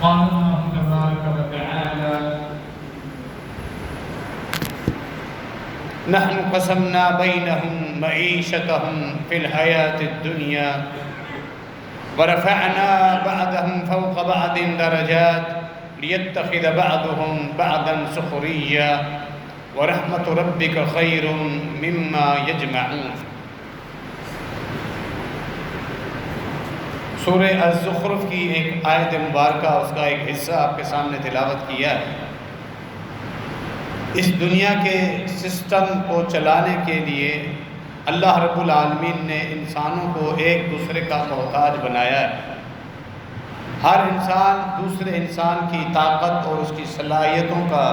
قال الله تبارك وتعالى: نحن قسمنا بينهم معيشتهم في الحياة الدنيا ورفعنا بعضهم فوق بعض درجات ليتخذ بعضهم بعضا سخريا ورحمة ربك خير مما يجمعون۔ سورہ الزخرف کی ایک آیت مبارکہ، اس کا ایک حصہ آپ کے سامنے تلاوت کیا ہے۔ اس دنیا کے سسٹم کو چلانے کے لیے اللہ رب العالمین نے انسانوں کو ایک دوسرے کا محتاج بنایا ہے۔ ہر انسان دوسرے انسان کی طاقت اور اس کی صلاحیتوں کا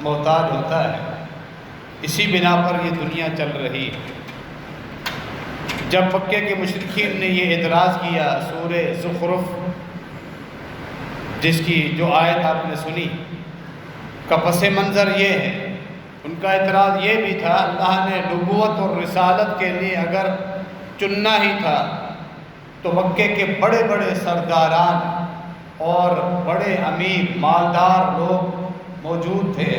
محتاج ہوتا ہے۔ اسی بنا پر یہ دنیا چل رہی ہے۔ جب مکے کے مشرکین نے یہ اعتراض کیا، سورہ زخرف جس کی جو آیت آپ نے سنی کا پس منظر یہ ہے، ان کا اعتراض یہ بھی تھا، اللہ نے نبوت اور رسالت کے لیے اگر چننا ہی تھا تو مکے کے بڑے بڑے سرداران اور بڑے امیر مالدار لوگ موجود تھے،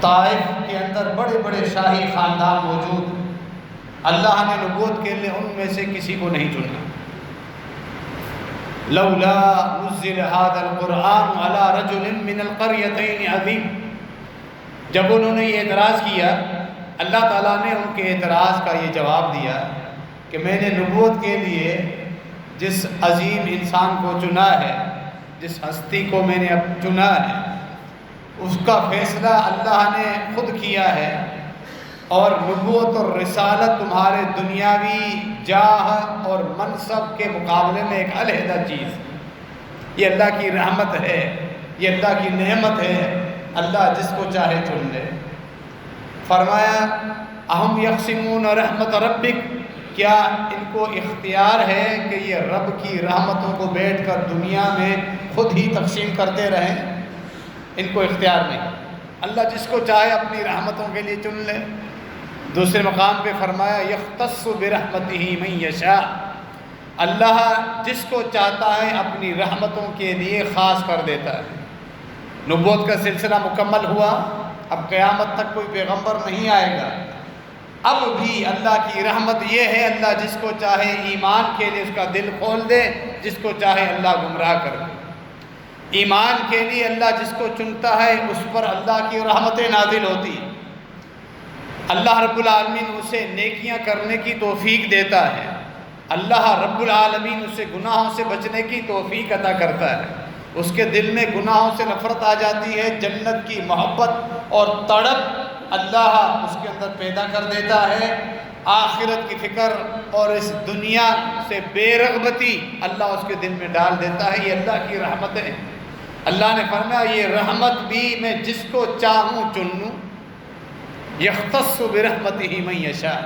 طائف کے اندر بڑے بڑے شاہی خاندان موجود، اللہ نے نبوت کے لیے ان میں سے کسی کو نہیں چنا۔ لولا نزل هذا القرآن على رجل من القريتين عظيم، جب انہوں نے یہ اعتراض کیا، اللہ تعالیٰ نے ان کے اعتراض کا یہ جواب دیا کہ میں نے نبوت کے لیے جس عظیم انسان کو چنا ہے، جس ہستی کو میں نے اب چنا ہے، اس کا فیصلہ اللہ نے خود کیا ہے، اور نبوت اور رسالت تمہارے دنیاوی جاہ اور منصب کے مقابلے میں ایک علیحدہ چیز، یہ اللہ کی رحمت ہے، یہ اللہ کی نعمت ہے، اللہ جس کو چاہے چن لے۔ فرمایا اہم یقسمون رحمت ربک، کیا ان کو اختیار ہے کہ یہ رب کی رحمتوں کو بیٹھ کر دنیا میں خود ہی تقسیم کرتے رہیں؟ ان کو اختیار نہیں، اللہ جس کو چاہے اپنی رحمتوں کے لیے چن لے۔ دوسرے مقام پہ فرمایا یختص برحمتہ من یشاء، اللہ جس کو چاہتا ہے اپنی رحمتوں کے لیے خاص کر دیتا ہے۔ نبوت کا سلسلہ مکمل ہوا، اب قیامت تک کوئی پیغمبر نہیں آئے گا، اب بھی اللہ کی رحمت یہ ہے، اللہ جس کو چاہے ایمان کے لیے اس کا دل کھول دے، جس کو چاہے اللہ گمراہ کر دے۔ ایمان کے لیے اللہ جس کو چنتا ہے اس پر اللہ کی رحمتیں نازل ہوتی ہیں، اللہ رب العالمین اسے نیکیاں کرنے کی توفیق دیتا ہے، اللہ رب العالمین اسے گناہوں سے بچنے کی توفیق عطا کرتا ہے، اس کے دل میں گناہوں سے نفرت آ جاتی ہے، جنت کی محبت اور تڑپ اللہ اس کے اندر پیدا کر دیتا ہے، آخرت کی فکر اور اس دنیا سے بے رغبتی اللہ اس کے دل میں ڈال دیتا ہے۔ یہ اللہ کی رحمت ہے۔ اللہ نے فرمایا یہ رحمت بھی میں جس کو چاہوں چن لوں، یختص برحمتہ من یشاء،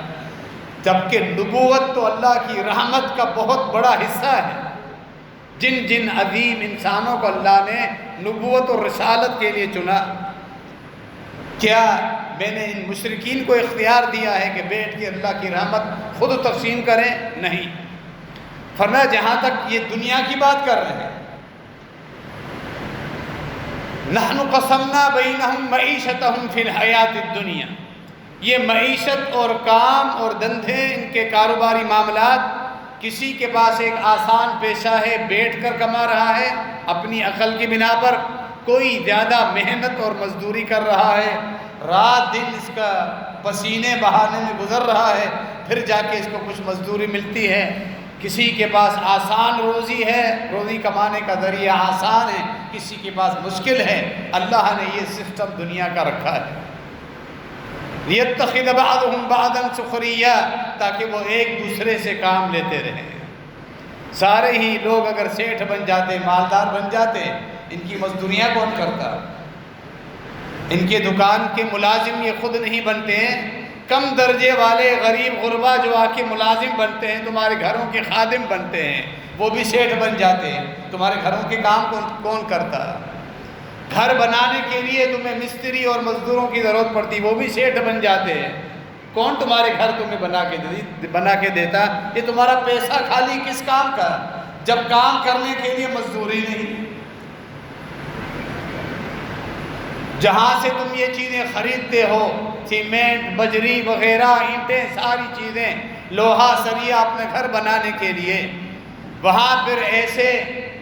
جبکہ نبوت تو اللہ کی رحمت کا بہت بڑا حصہ ہے۔ جن جن عظیم انسانوں کو اللہ نے نبوت اور رسالت کے لیے چنا، کیا میں نے ان مشرکین کو اختیار دیا ہے کہ بیٹھ کے اللہ کی رحمت خود تقسیم کریں؟ نہیں۔ فرمایا جہاں تک یہ دنیا کی بات کر رہے ہیں، نحن قسمنا بینہم معیشتہم فی الحیات الدنیا، یہ معیشت اور کام اور دندھے، ان کے کاروباری معاملات، کسی کے پاس ایک آسان پیشہ ہے، بیٹھ کر کما رہا ہے اپنی عقل کی بنا پر، کوئی زیادہ محنت اور مزدوری کر رہا ہے، رات دن اس کا پسینے بہانے میں گزر رہا ہے، پھر جا کے اس کو کچھ مزدوری ملتی ہے۔ کسی کے پاس آسان روزی ہے، روزی کمانے کا ذریعہ آسان ہے، کسی کے پاس مشکل ہے۔ اللہ نے یہ سسٹم دنیا کا رکھا ہے، لِيَتَّخِذَ بَعْضُهُمْ بَعْضًا سُخْرِيًّا، تاکہ وہ ایک دوسرے سے کام لیتے رہیں۔ سارے ہی لوگ اگر سیٹھ بن جاتے، مالدار بن جاتے، ان کی مزدوریاں کون کرتا؟ ان کے دکان کے ملازم یہ خود نہیں بنتے ہیں، کم درجے والے غریب غربا جو آ کے ملازم بنتے ہیں، تمہارے گھروں کے خادم بنتے ہیں، وہ بھی سیٹھ بن جاتے ہیں۔ تمہارے گھروں کے کام کون کرتا؟ گھر بنانے کے لیے تمہیں مستری اور مزدوروں کی ضرورت پڑتی، وہ بھی سیٹھ بن جاتے ہیں۔ کون تمہارے گھر تمہیں بنا کے دیتا؟ یہ تمہارا پیسہ خالی کس کام کا؟ جب کام کرنے کے لیے مزدوری نہیں، جہاں سے تم یہ چیزیں خریدتے ہو، سیمنٹ، بجری وغیرہ، اینٹیں، ساری چیزیں، لوہا سریا اپنے گھر بنانے کے لیے، وہاں پھر ایسے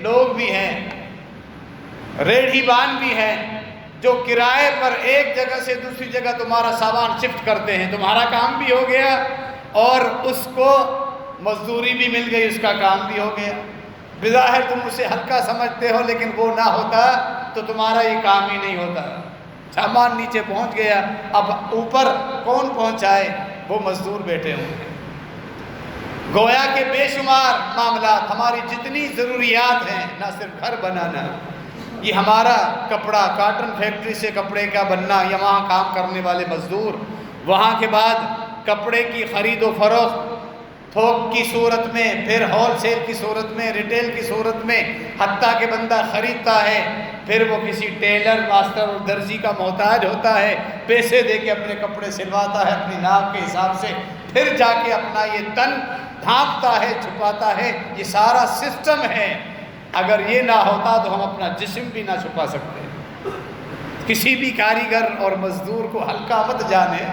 لوگ بھی ہیں، ریڑھی بان بھی ہیں، جو کرائے پر ایک جگہ سے دوسری جگہ تمہارا سامان شفٹ کرتے ہیں۔ تمہارا کام بھی ہو گیا اور اس کو مزدوری بھی مل گئی، اس کا کام بھی ہو گیا۔ بظاہر تم اسے ہلکا سمجھتے ہو، لیکن وہ نہ ہوتا تو تمہارا یہ کام ہی نہیں ہوتا۔ سامان نیچے پہنچ گیا، اب اوپر کون پہنچائے؟ وہ مزدور بیٹھے ہوں گے۔ گویا کہ بے شمار معاملات، ہماری جتنی ضروریات ہیں، نہ صرف گھر بنانا، یہ ہمارا کپڑا، کاٹن فیکٹری سے کپڑے کا بننا، یا وہاں کام کرنے والے مزدور، وہاں کے بعد کپڑے کی خرید و فروخت، تھوک کی صورت میں، پھر ہول سیل کی صورت میں، ریٹیل کی صورت میں، حتیٰ کہ بندہ خریدتا ہے، پھر وہ کسی ٹیلر، ماسٹر اور درزی کا محتاج ہوتا ہے، پیسے دے کے اپنے کپڑے سلواتا ہے اپنی ناپ کے حساب سے، پھر جا کے اپنا یہ تن ڈھانپتا ہے، چھپاتا ہے۔ یہ سارا سسٹم ہے۔ اگر یہ نہ ہوتا تو ہم اپنا جسم بھی نہ چھپا سکتے۔ کسی بھی کاریگر اور مزدور کو ہلکا مت جانے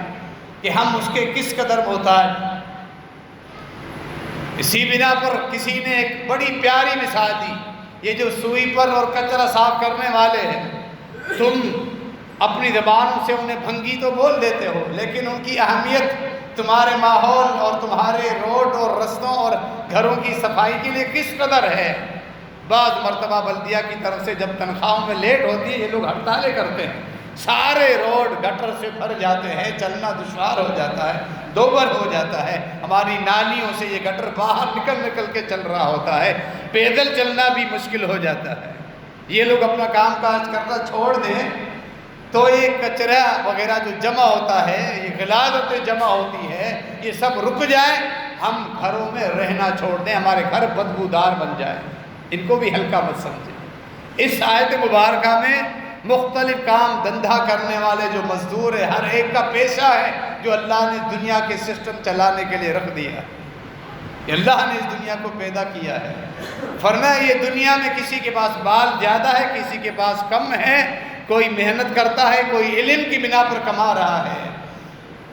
کہ ہم اس کے کس قدر محتاج۔ اسی بنا پر کسی نے ایک بڑی پیاری مثال دی، یہ جو سوئیپر اور کچرا صاف کرنے والے ہیں، تم اپنی زبانوں سے انہیں بھنگی تو بول دیتے ہو، لیکن ان کی اہمیت تمہارے ماحول اور تمہارے روڈ اور رستوں اور گھروں کی صفائی کے لیے کس قدر ہے۔ بعض مرتبہ بلدیہ کی طرف سے جب تنخواہوں میں لیٹ ہوتی ہے، یہ لوگ ہڑتالیں کرتے ہیں، سارے روڈ گٹر سے بھر جاتے ہیں، چلنا دشوار ہو جاتا ہے، دوبر ہو جاتا ہے، ہماری نالیوں سے یہ گٹر باہر نکل کے چل رہا ہوتا ہے، پیدل چلنا بھی مشکل ہو جاتا ہے۔ یہ لوگ اپنا کام کاج کرنا چھوڑ دیں تو یہ کچرا وغیرہ جو جمع ہوتا ہے، یہ غلاظتیں جمع ہوتی ہے، یہ سب رک جائے، ہم گھروں میں رہنا چھوڑ دیں، ہمارے گھر بدبودار بن جائے۔ ان کو بھی ہلکا مت سمجھیں۔ اس آیت مبارکہ میں مختلف کام دھندا کرنے والے جو مزدور ہیں، ہر ایک کا پیشہ ہے جو اللہ نے دنیا کے سسٹم چلانے کے لیے رکھ دیا۔ کہ اللہ نے اس دنیا کو پیدا کیا ہے۔ فرمایا یہ دنیا میں کسی کے پاس بال زیادہ ہے، کسی کے پاس کم ہے، کوئی محنت کرتا ہے، کوئی علم کی بنا پر کما رہا ہے،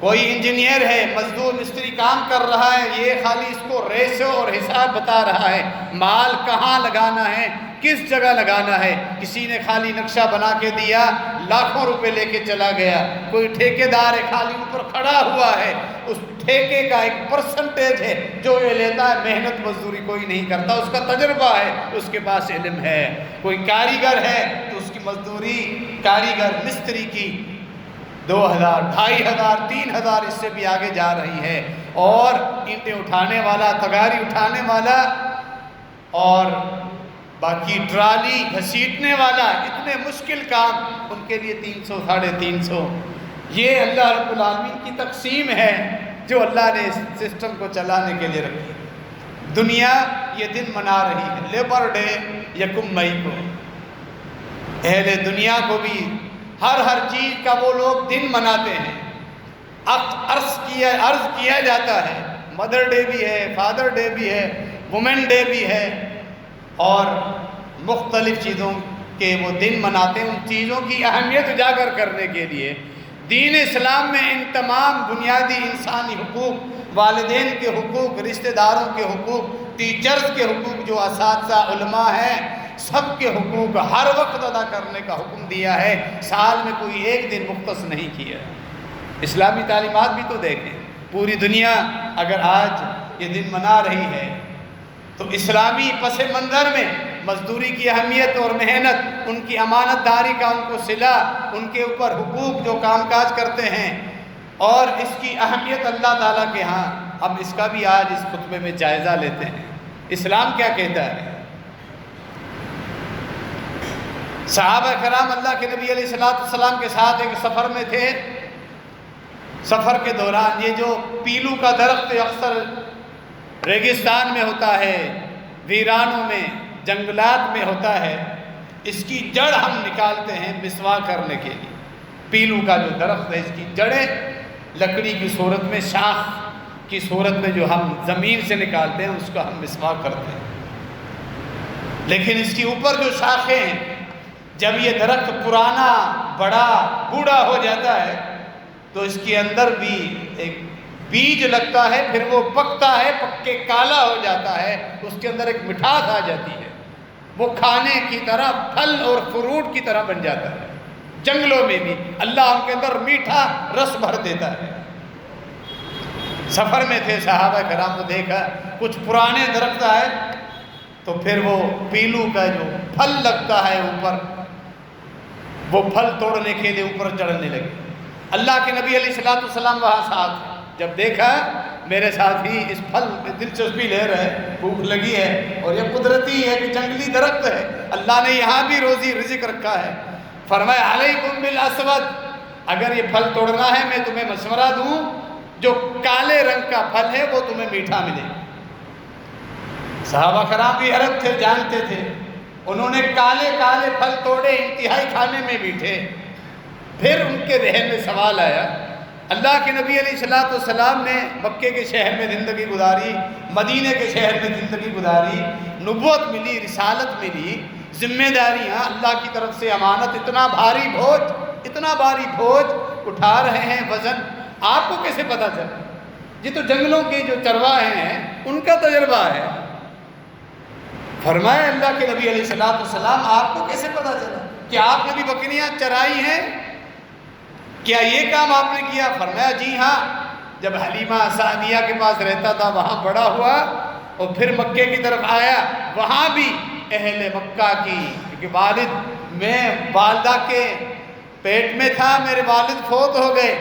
کوئی انجینئر ہے، مزدور مستری کام کر رہا ہے، یہ خالی اس کو ریشو اور حساب بتا رہا ہے، مال کہاں لگانا ہے، کس جگہ لگانا ہے۔ کسی نے خالی نقشہ بنا کے دیا، لاکھوں روپے لے کے چلا گیا۔ کوئی ٹھیکیدار ہے، خالی اوپر کھڑا ہوا ہے، اس ٹھیکے کا ایک پرسنٹیج ہے جو یہ لیتا ہے، محنت مزدوری کوئی نہیں کرتا، اس کا تجربہ ہے، اس کے پاس علم ہے۔ کوئی کاریگر ہے تو اس کی مزدوری، کاریگر مستری کی 2000، 2500، 3000، اس سے بھی آگے جا رہی ہے۔ اور اینٹیں اٹھانے والا، تگاری اٹھانے والا، اور باقی ٹرالی گھسیٹنے والا، اتنے مشکل کام، ان کے لیے 300، 350۔ یہ اللہ رب العالمین کی تقسیم ہے جو اللہ نے اس سسٹم کو چلانے کے لیے رکھی۔ دنیا یہ دن منا رہی ہے، لیبر ڈے 1 مئی کو۔ اہل دنیا کو بھی ہر چیز کا وہ لوگ دن مناتے ہیں۔ عرض کیا جاتا ہے، مدر ڈے بھی ہے، فادر ڈے بھی ہے، وومن ڈے بھی ہے، اور مختلف چیزوں کے وہ دن مناتے ہیں، ان چیزوں کی اہمیت اجاگر کرنے کے لیے۔ دین اسلام میں ان تمام بنیادی انسانی حقوق، والدین کے حقوق، رشتہ داروں کے حقوق، ٹیچرز کے حقوق، جو اساتذہ علماء ہیں، سب کے حقوق ہر وقت ادا کرنے کا حکم دیا ہے۔ سال میں کوئی ایک دن مختص نہیں کیا۔ اسلامی تعلیمات بھی تو دیکھیں، پوری دنیا اگر آج یہ دن منا رہی ہے تو اسلامی پس منظر میں مزدوری کی اہمیت اور محنت، ان کی امانت داری کا ان کو صلہ، ان کے اوپر حقوق جو کام کاج کرتے ہیں، اور اس کی اہمیت اللہ تعالیٰ کے ہاں، ہم اس کا بھی آج اس خطبے میں جائزہ لیتے ہیں۔ اسلام کیا کہتا ہے؟ صحابہ کرام اللہ کے نبی علیہ السلام کے ساتھ ایک سفر میں تھے۔ سفر کے دوران یہ جو پیلو کا درخت اکثر ریگستان میں ہوتا ہے، ویرانوں میں، جنگلات میں ہوتا ہے، اس کی جڑ ہم نکالتے ہیں مسواک کرنے کے لیے۔ پیلو کا جو درخت ہے، اس کی جڑیں لکڑی کی صورت میں، شاخ کی صورت میں جو ہم زمین سے نکالتے ہیں، اس کا ہم مسواک کرتے ہیں۔ لیکن اس کے اوپر جو شاخیں ہیں، جب یہ درخت پرانا بڑا بوڑھا ہو جاتا ہے تو اس کے اندر بھی ایک بیج لگتا ہے، پھر وہ پکتا ہے، پک کے کالا ہو جاتا ہے، اس کے اندر ایک مٹھاس آ جاتی ہے، وہ کھانے کی طرح پھل اور فروٹ کی طرح بن جاتا ہے۔ جنگلوں میں بھی اللہ ان کے اندر میٹھا رس بھر دیتا ہے۔ سفر میں تھے صحابہ کرام کو دیکھا کچھ پرانے درخت آئے تو پھر وہ پیلو کا جو پھل لگتا ہے اوپر، وہ پھل توڑنے کے لیے اوپر چڑھنے لگے۔ اللہ کے نبی علیہ السلام وہاں ساتھ، جب دیکھا میرے ساتھی اس پھل میں دلچسپی لے رہے، بھوک لگی ہے اور یہ قدرتی ہے کہ جنگلی درخت ہے، اللہ نے یہاں بھی روزی رزق رکھا ہے، فرمایا علیکم بالاسود، اگر یہ پھل توڑنا ہے میں تمہیں مشورہ دوں، جو کالے رنگ کا پھل ہے وہ تمہیں میٹھا ملے۔ صحابہ کرام بھی عرب تھے، جانتے تھے، انہوں نے کالے کالے پھل توڑے، انتہائی کھانے میں بیٹھے۔ پھر ان کے ذہن میں سوال آیا، اللہ کے نبی علیہ السلام نے مکے کے شہر میں زندگی گزاری، مدینے کے شہر میں زندگی گزاری، نبوت ملی، رسالت ملی، ذمہ داریاں اللہ کی طرف سے امانت، اتنا بھاری بوجھ اٹھا رہے ہیں، وزن آپ کو کیسے پتہ چلا؟ یہ تو جنگلوں کے جو چرواہے ہیں ان کا تجربہ ہے۔ فرمایا اللہ کے نبی علیہ السلام آپ کو کیسے پتہ چلا کہ آپ نے بھی بکریاں چرائی ہیں؟ کیا یہ کام آپ نے کیا؟ فرمایا جی ہاں، جب حلیمہ سعدیہ کے پاس رہتا تھا وہاں بڑا ہوا اور پھر مکے کی طرف آیا، وہاں بھی اہل مکہ کی، کیونکہ میں والدہ کے پیٹ میں تھا، میرے والد فوت ہو گئے،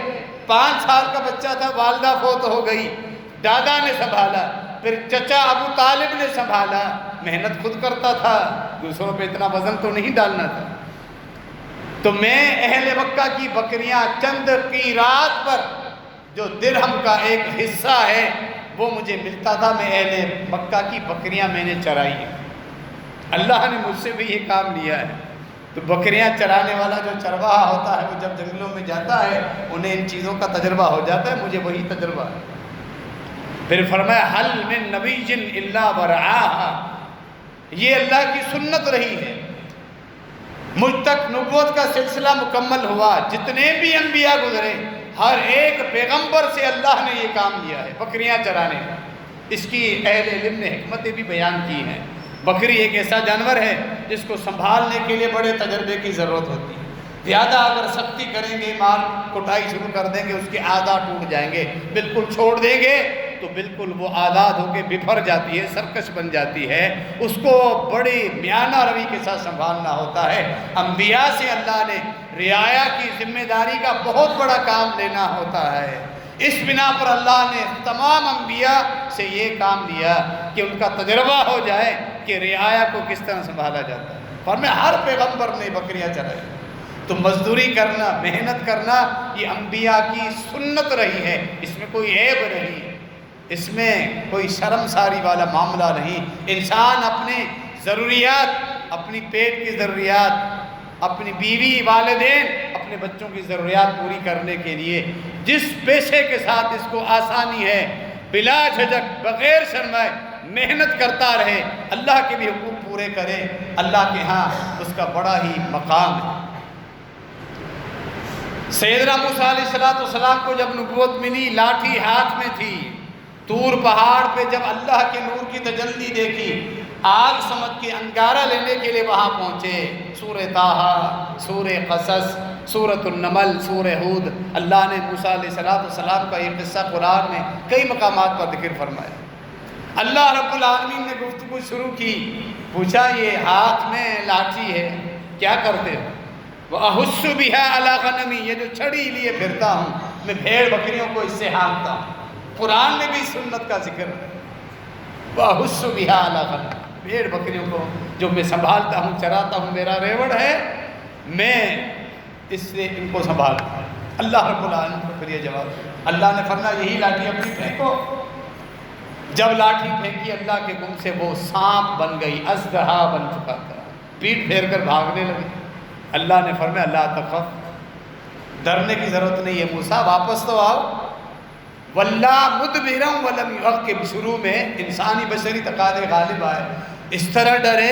5 سال کا بچہ تھا، والدہ فوت ہو گئی، دادا نے سنبھالا، پھر چچا ابو طالب نے سنبھالا، محنت خود کرتا تھا، دوسروں پہ اتنا وزن تو نہیں ڈالنا تھا، تو میں اہل مکہ کی بکریاں چند قیرات پر جو درہم کا ایک حصہ ہے وہ مجھے ملتا تھا، میں اہل مکہ کی بکریاں میں نے چرائی ہیں۔ اللہ نے مجھ سے بھی یہ کام لیا ہے۔ تو بکریاں چرانے والا جو چرواہا ہوتا ہے وہ جب جنگلوں میں جاتا ہے انہیں ان چیزوں کا تجربہ ہو جاتا ہے، مجھے وہی تجربہ ہے۔ پھر فرمایا حل من نبی الا ورعاہا، یہ اللہ کی سنت رہی ہے، مجھ تک نبوت کا سلسلہ مکمل ہوا، جتنے بھی انبیاء گزرے ہر ایک پیغمبر سے اللہ نے یہ کام لیا ہے، بکریاں چرانے کا۔ اس کی اہل علم نے حکمتیں بھی بیان کی ہیں۔ بکری ایک ایسا جانور ہے جس کو سنبھالنے کے لیے بڑے تجربے کی ضرورت ہوتی ہے، زیادہ اگر سختی کریں گے، مار کٹائی شروع کر دیں گے، اس کے عادات ٹوٹ جائیں گے، بالکل چھوڑ دیں گے تو بالکل وہ آزاد ہو کے بفر جاتی ہے، سرکش بن جاتی ہے، اس کو بڑی میانہ روی کے ساتھ سنبھالنا ہوتا ہے۔ انبیاء سے اللہ نے رعایا کی ذمہ داری کا بہت بڑا کام لینا ہوتا ہے، اس بنا پر اللہ نے تمام انبیاء سے یہ کام لیا کہ ان کا تجربہ ہو جائے کہ رعایا کو کس طرح سنبھالا جاتا ہے۔ فرمایا ہر پیغمبر نے بکریاں چرائی، تو مزدوری کرنا، محنت کرنا یہ انبیاء کی سنت رہی ہے، اس میں کوئی عیب نہیں، اس میں کوئی شرمساری والا معاملہ نہیں۔ انسان اپنے ضروریات، اپنی پیٹ کی ضروریات، اپنی بیوی، والدین، اپنے بچوں کی ضروریات پوری کرنے کے لیے جس پیشے کے ساتھ اس کو آسانی ہے، بلا جھجک، بغیر شرمائے محنت کرتا رہے، اللہ کے بھی حقوق پورے کرے، اللہ کے ہاں اس کا بڑا ہی مقام ہے۔ سیدنا موسیٰ علیہ السلام کو جب نبوت ملی، لاٹھی ہاتھ میں تھی، طور پہاڑ پہ جب اللہ کے نور کی تجلی دیکھی، آگ سمجھ کے انگارہ لینے کے لیے وہاں پہنچے۔ سورہ طٰہٰ، سورہ قصص، سورۃ النمل، سورہ ہود، اللہ نے موسیٰ علیہ السلام کا یہ قصہ قرآن میں کئی مقامات پر ذکر فرمایا۔ اللہ رب العالمین نے گفتگو شروع کی، پوچھا یہ ہاتھ میں لاٹھی ہے کیا کرتے ہو؟ وَأَحُسُّ بِهَا عَلَىٰ غَنَمِي، یہ جو چھڑی لیے پھرتا ہوں میں بھیڑ بکریوں کو اس سے ہانکتا ہوں۔ قرآن میں بھی سنت کا ذکر ہے، وَأَحُسُّ بِهَا عَلَىٰ غَنَمِي، بھیڑ بکریوں کو جو میں سنبھالتا ہوں، چراتا ہوں، میرا ریوڑ ہے، میں اس سے ان کو سنبھالتا ہوں۔ اللہ رب العالمین کو پھر یہ جواب، اللہ نے فرمایا یہی لاٹھی اپنی پھینکو۔ جب لاٹھی پھینکی اللہ کے حکم سے وہ سانپ بن گئی، اژدہا بن چکا تھا، پیٹ پھیر کر بھاگنے لگی۔ اللہ نے فرمایا لا تخف، ڈرنے کی ضرورت نہیں ہے موسیٰ، واپس تو آؤ۔ واللہ مدبرا ولم یعقب، شروع میں انسانی بشری تقاضے غالب آئے، اس طرح ڈرے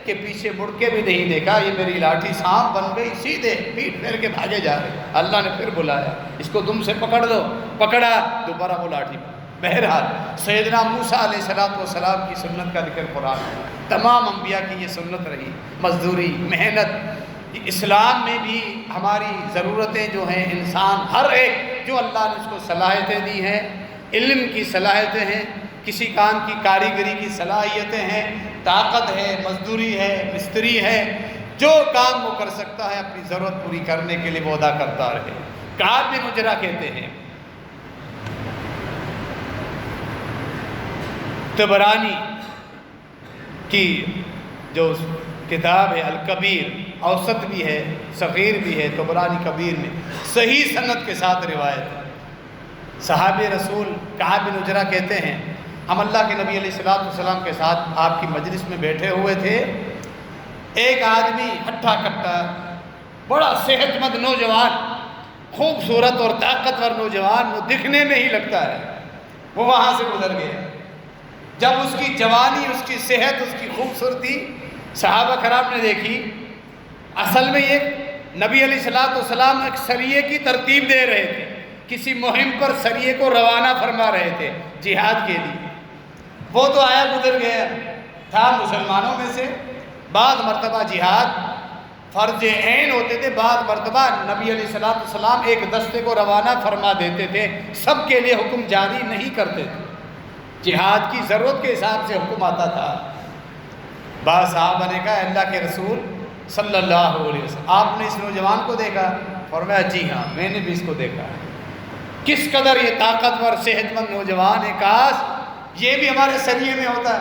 کہ پیچھے مڑ کے بھی نہیں دیکھا، یہ میری لاٹھی سانپ بن گئی، سیدھے پیٹ پھیر کے بھاگے جا رہے۔ اللہ نے پھر بلایا، اس کو تم سے پکڑ دو، پکڑا، دوبارہ وہ لاٹھی۔ بہرحال سیدنا موسیٰ علیہ السلام کی سنت کا ذکر قرآن ہے، تمام انبیاء کی یہ سنت رہی، مزدوری، محنت۔ اسلام میں بھی ہماری ضرورتیں جو ہیں، انسان ہر ایک جو اللہ نے اس کو صلاحیتیں دی ہیں، علم کی صلاحیتیں ہیں، کسی کام کی کاریگری کی صلاحیتیں ہیں، طاقت ہے، مزدوری ہے، مستری ہے، جو کام وہ کر سکتا ہے اپنی ضرورت پوری کرنے کے لیے وہ ادا کرتا رہے۔ کعب بن عجرہ کہتے ہیں، طبرانی کی جو کتاب ہے الکبیر، اوسط بھی ہے، صغیر بھی ہے، طبرانی کبیر میں صحیح سند کے ساتھ روایت ہے۔ صحابی رسول کعب بن عجرہ کہتے ہیں، ہم اللہ کے نبی علیہ السلام کے ساتھ آپ کی مجلس میں بیٹھے ہوئے تھے، ایک آدمی ہٹھا کٹا، بڑا صحت مند نوجوان، خوبصورت اور طاقتور نوجوان، وہ دکھنے میں ہی لگتا ہے، وہ وہاں سے گزر گیا۔ جب اس کی جوانی، اس کی صحت، اس کی خوبصورتی صحابہ کرام نے دیکھی، اصل میں یہ نبی علیہ السلام ایک سریے کی ترتیب دے رہے تھے، کسی مہم پر سریے کو روانہ فرما رہے تھے جہاد کے لیے۔ وہ تو آیا گزر گیا تھا مسلمانوں میں سے، بعض مرتبہ جہاد فرض عین ہوتے تھے، بعض مرتبہ نبی علیہ السلام ایک دستے کو روانہ فرما دیتے تھے، سب کے لیے حکم جاری نہیں کرتے تھے، جہاد کی ضرورت کے حساب سے حکم آتا تھا۔ بعض صحابہ نے کہا، اللہ کے رسول صلی اللہ علیہ وسلم، آپ نے اس نوجوان کو دیکھا؟ فرمایا جی ہاں، میں نے بھی اس کو دیکھا ہے، کس قدر یہ طاقتور صحت مند نوجوان ہے، کاش یہ بھی ہمارے سریے میں ہوتا،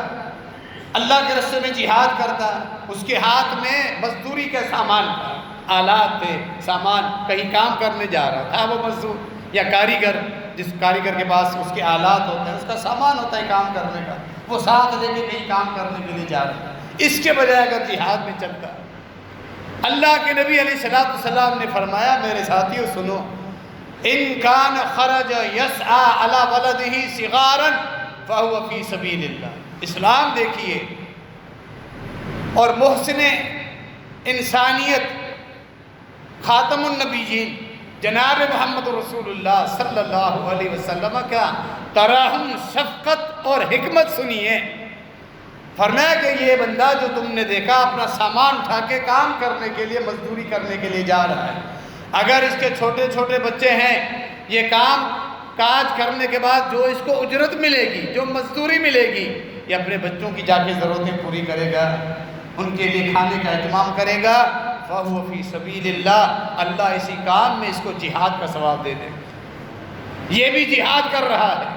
اللہ کے راستے میں جہاد کرتا۔ اس کے ہاتھ میں مزدوری کا سامان تھا، آلات تھے، سامان، کہیں کام کرنے جا رہا تھا وہ مزدور یا کاریگر، جس کاریگر کے پاس اس کے آلات ہوتے ہیں، اس کا سامان ہوتا ہے کام کرنے کا، وہ ساتھ لے کے کہیں کام کرنے کے لیے جا رہا ہے۔ اس کے بجائے اگر جہاد میں چلتا، اللہ کے نبی علیہ السلام نے فرمایا، میرے ساتھیوں سنو، ان کان خرج یسعى علی ولدہ صغارا فہو فی سبیل اللہ۔ اسلام دیکھیے، اور محسن انسانیت، خاتم النبیین جناب محمد رسول اللہ صلی اللہ علیہ وسلم کا ترحم، شفقت اور حکمت سنیے۔ فرمایا کہ یہ بندہ جو تم نے دیکھا اپنا سامان اٹھا کے کام کرنے کے لیے، مزدوری کرنے کے لیے جا رہا ہے، اگر اس کے چھوٹے چھوٹے بچے ہیں، یہ کام کاج کرنے کے بعد جو اس کو اجرت ملے گی، جو مزدوری ملے گی، یہ اپنے بچوں کی جا کے ضرورتیں پوری کرے گا، ان کے لیے کھانے کا اہتمام کرے گا، فَهُوَ فِي سَبِيلِ اللَّهِ، اللہ اسی کام میں اس کو جہاد کا ثواب دے دے گا۔ یہ بھی جہاد کر رہا ہے،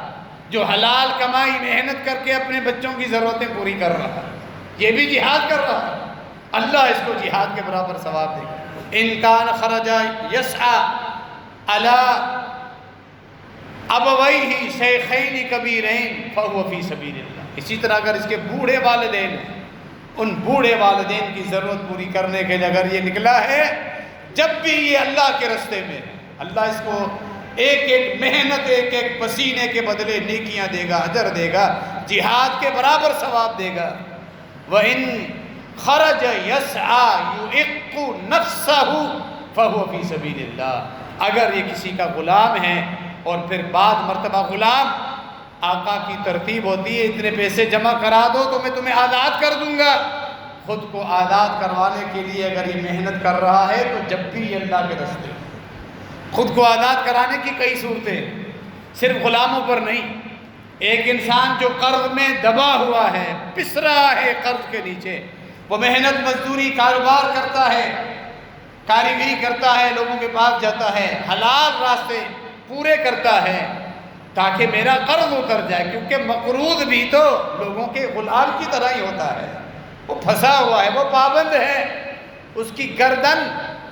جو حلال کمائی محنت کر کے اپنے بچوں کی ضرورتیں پوری کر رہا ہے، یہ بھی جہاد کر رہا ہے، اللہ اس کو جہاد کے برابر ثواب دے گا۔ ان کان خرج یسعى علی ابویہ شیخین کبیرین فہو فی سبیل اللہ۔ اسی طرح اگر اس کے بوڑھے والدین ہیں، ان بوڑھے والدین کی ضرورت پوری کرنے کے لیے اگر یہ نکلا ہے، جب بھی یہ اللہ کے راستے میں، اللہ اس کو ایک ایک محنت، ایک ایک پسینے کے بدلے نیکیاں دے گا، اجر دے گا، جہاد کے برابر ثواب دے گا۔ وَإِن خرج یسعى یعق نفسہ فہو فی سبیل اللہ۔ اگر یہ کسی کا غلام ہے، اور پھر بعد مرتبہ غلام، آقا کی ترتیب ہوتی ہے اتنے پیسے جمع کرا دو تو میں تمہیں آزاد کر دوں گا، خود کو آزاد کروانے کے لیے اگر یہ محنت کر رہا ہے تو جب بھی یہ اللہ کے راستے، خود کو آزاد کرانے کی کئی صورتیں، صرف غلاموں پر نہیں۔ ایک انسان جو قرض میں دبا ہوا ہے، پس رہا ہے قرض کے نیچے، وہ محنت مزدوری کاروبار کرتا ہے، کاریگری کرتا ہے، لوگوں کے پاس جاتا ہے، حلال راستے پورے کرتا ہے تاکہ میرا قرض اتر جائے، کیونکہ مقروض بھی تو لوگوں کے غلام کی طرح ہی ہوتا ہے، وہ پھنسا ہوا ہے، وہ پابند ہے، اس کی گردن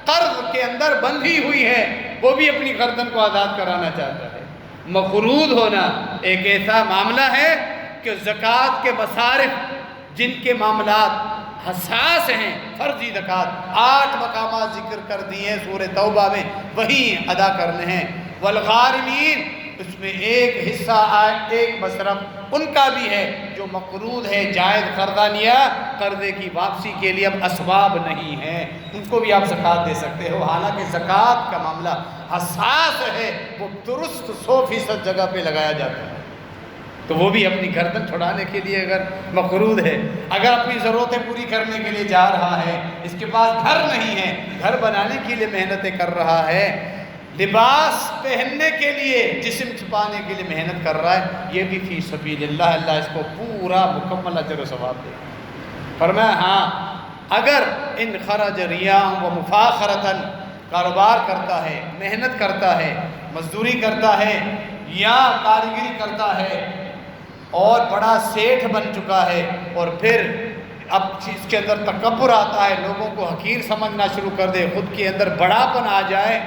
قرض کے اندر بندھی ہوئی ہے، وہ بھی اپنی گردن کو آزاد کرانا چاہتا ہے۔ مقروض ہونا ایک ایسا معاملہ ہے کہ زکوٰۃ کے مصارف جن کے معاملات حساس ہیں، فرضی زکوٰۃ 8 مقامات ذکر کر دیے ہیں سورہ توبہ میں، وہی ادا کرنے ہیں۔ والغارمین، اس میں ایک حصہ ایک مصرف ان کا بھی ہے جو مقروض ہے، جائز قرضہ لیا، قرضے کی واپسی کے لیے اب اسباب نہیں ہیں، ان کو بھی آپ زکوٰۃ دے سکتے ہو۔ حالانکہ زکوٰۃ کا معاملہ حساس ہے، وہ درست 100% جگہ پہ لگایا جاتا ہے، تو وہ بھی اپنی گردن چھڑانے کے لیے اگر مقروض ہے، اگر اپنی ضرورتیں پوری کرنے کے لیے جا رہا ہے، اس کے پاس گھر نہیں ہے، گھر بنانے کے لیے محنتیں کر رہا ہے، لباس پہننے کے لیے، جسم چھپانے کے لیے محنت کر رہا ہے، یہ بھی فی سبیل اللہ، اللہ اس کو پورا مکمل اجر و ثواب دے۔ فرمایا ہاں اگر ان خرج ریاء و مفاخرۃ، کاروبار کرتا ہے، محنت کرتا ہے، مزدوری کرتا ہے یا کاریگری کرتا ہے اور بڑا سیٹھ بن چکا ہے، اور پھر اب اس کے اندر تکبر آتا ہے، لوگوں کو حقیر سمجھنا شروع کر دے، خود کے اندر بڑاپن آ جائے،